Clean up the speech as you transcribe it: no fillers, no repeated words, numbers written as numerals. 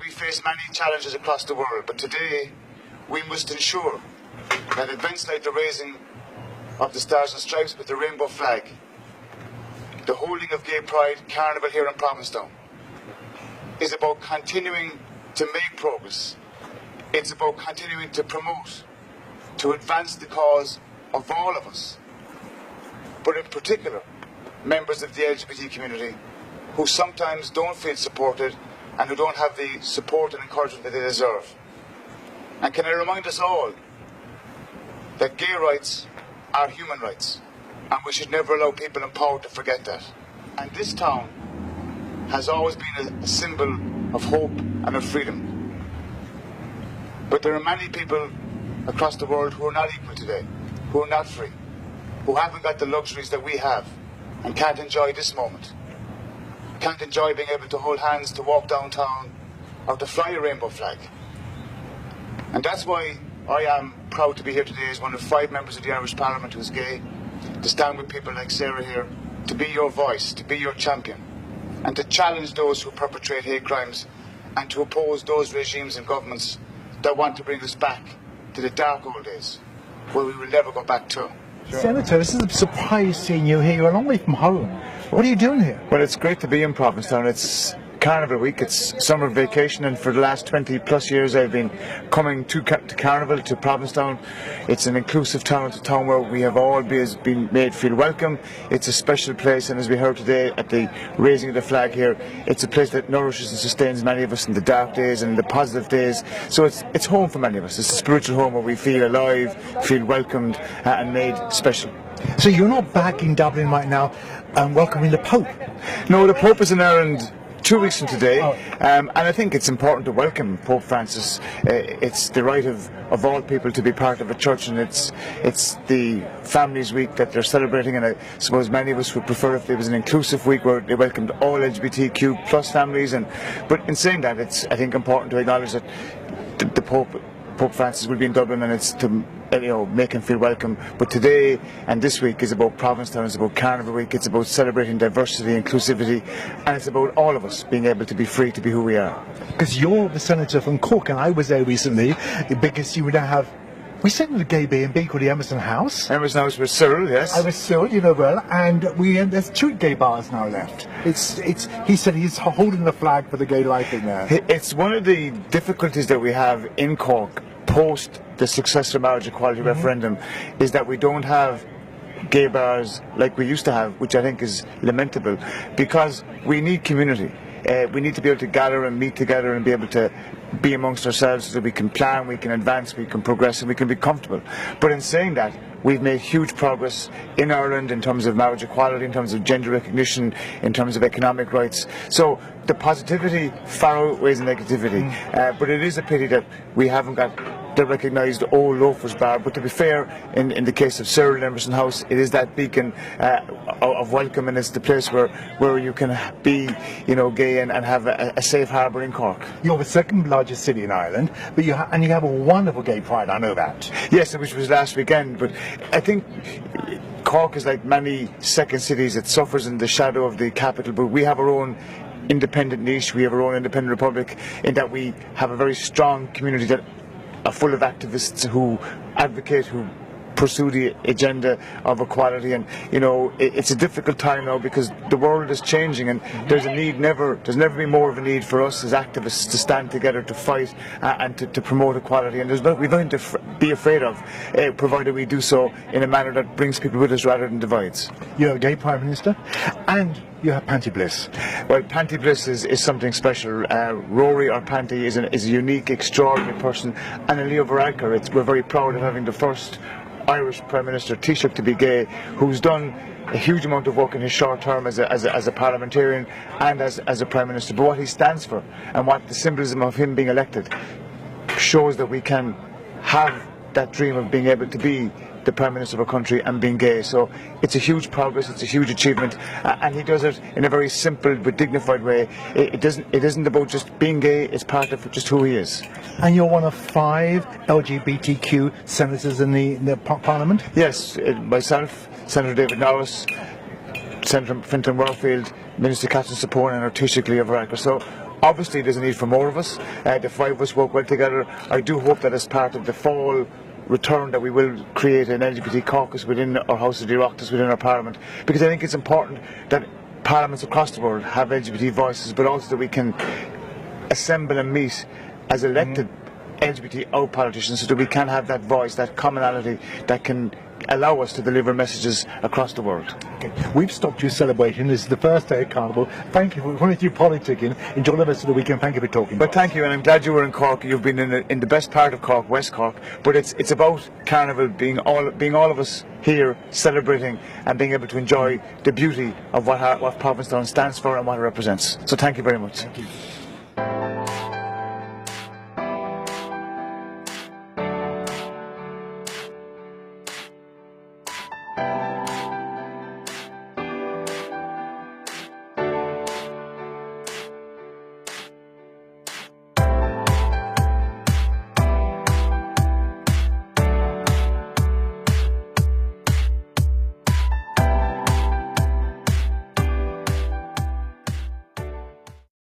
we face many challenges across the world, but today we must ensure that events like the raising of the Stars and Stripes with the rainbow flag, the holding of Gay Pride Carnival here in Provincetown, is about continuing to make progress. It's about continuing to promote, to advance the cause of all of us, but in particular, members of the LGBT community who sometimes don't feel supported and who don't have the support and encouragement that they deserve. And can I remind us all that gay rights are human rights, and we should never allow people in power to forget that. And this town has always been a symbol of hope and of freedom. But there are many people across the world who are not equal today, who are not free, who haven't got the luxuries that we have and can't enjoy this moment, can't enjoy being able to hold hands, to walk downtown, or to fly a rainbow flag. And that's why I am proud to be here today as one of 5 members of the Irish Parliament who's gay, to stand with people like Sarah here, to be your voice, to be your champion, and to challenge those who perpetrate hate crimes and to oppose those regimes and governments that want to bring us back to the dark old days, where we will never go back to. Sure. Senator, this is a surprise seeing you here. You're a long way from home. What are you doing here? Well, it's great to be in Provincetown. It's Carnival week, it's summer vacation, and for the last 20 plus years I've been coming to Carnival, to Provincetown. It's an inclusive town, it's a town where we have all been made feel welcome. It's a special place, and as we heard today at the raising of the flag here, it's a place that nourishes and sustains many of us in the dark days and in the positive days. So it's home for many of us. It's a spiritual home where we feel alive, feel welcomed and made special. So you're not back in Dublin right now welcoming the Pope? No, the Pope is in Ireland 2 weeks from today, and I think it's important to welcome Pope Francis. It's the right of all people to be part of a church, and it's the Families Week that they're celebrating, and I suppose many of us would prefer if there was an inclusive week where they welcomed all LGBTQ plus families. But in saying that, it's, I think, important to acknowledge that the Pope Francis will be in Dublin, and it's to make him feel welcome. But today and this week is about Provincetown, it's about Carnival Week, it's about celebrating diversity, inclusivity, and it's about all of us being able to be free to be who we are. Because you're the senator from Cork, and I was there recently, because you would now have, we sent the gay B&B called the Emerson House. Emerson House with Cyril, yes. I was Cyril, you know well, and there's 2 gay bars now left. He said he's holding the flag for the gay life in there. It's one of the difficulties that we have in Cork post the successful marriage equality referendum, is that we don't have gay bars like we used to have, which I think is lamentable, because we need community. We need to be able to gather and meet together and be able to be amongst ourselves so that we can plan, we can advance, we can progress, and we can be comfortable. But in saying that, we've made huge progress in Ireland in terms of marriage equality, in terms of gender recognition, in terms of economic rights. So the positivity far outweighs the negativity. But it is a pity that we haven't got the recognised old loafers bar. But to be fair, in the case of Cyril and Emerson House, it is that beacon of welcome, and it's the place where you can be, gay and have a safe harbour in Cork. You're the second largest city in Ireland, but you have a wonderful gay pride, I know that. Yes, which was last weekend, but I think Cork is like many second cities. It suffers in the shadow of the capital, but we have our own independent niche, we have our own independent republic, in that we have a very strong community that are full of activists who advocate, who pursue the agenda of equality. And it's a difficult time now because the world is changing, and there's never been more of a need for us as activists to stand together, to fight and to promote equality. And we've nothing to be afraid of, provided we do so in a manner that brings people with us rather than divides. You're a gay Prime Minister, and you have Panty Bliss. Well, Panty Bliss is something special. Rory, or Panty, is a unique, extraordinary person, and Leo Varadkar. We're very proud of having the first Irish Prime Minister Taoiseach to be gay, who's done a huge amount of work in his short term as a parliamentarian and as a Prime Minister. But what he stands for and what the symbolism of him being elected shows that we can have that dream of being able to be the Prime Minister of our country and being gay. So it's a huge progress, it's a huge achievement, and he does it in a very simple but dignified way. It isn't about just being gay, it's part of just who he is. And you're one of 5 LGBTQ senators in the Parliament? Yes, myself, Senator David Norris, Senator Fintan Warfield, Minister Catherine Sapone, and our Taoiseach Leo Varadkar. So Obviously, there's a need for more of us. The 5 of us work well together. I do hope that as part of the fall return that we will create an LGBT caucus within our House of the Oireachtas, within our Parliament, because I think it's important that parliaments across the world have LGBT voices, but also that we can assemble and meet as elected LGBT out politicians, so that we can have that voice, that commonality that can allow us to deliver messages across the world. Okay. We've stopped you celebrating. This is the first day of Carnival. Thank you for wanting to do politicking. Enjoy the rest of the weekend. Thank you for talking. But thank you, and I'm glad you were in Cork. You've been in the best part of Cork, West Cork. But it's about Carnival being all of us here celebrating and being able to enjoy the beauty of what Provincetown stands for and what it represents. So thank you very much. Thank you.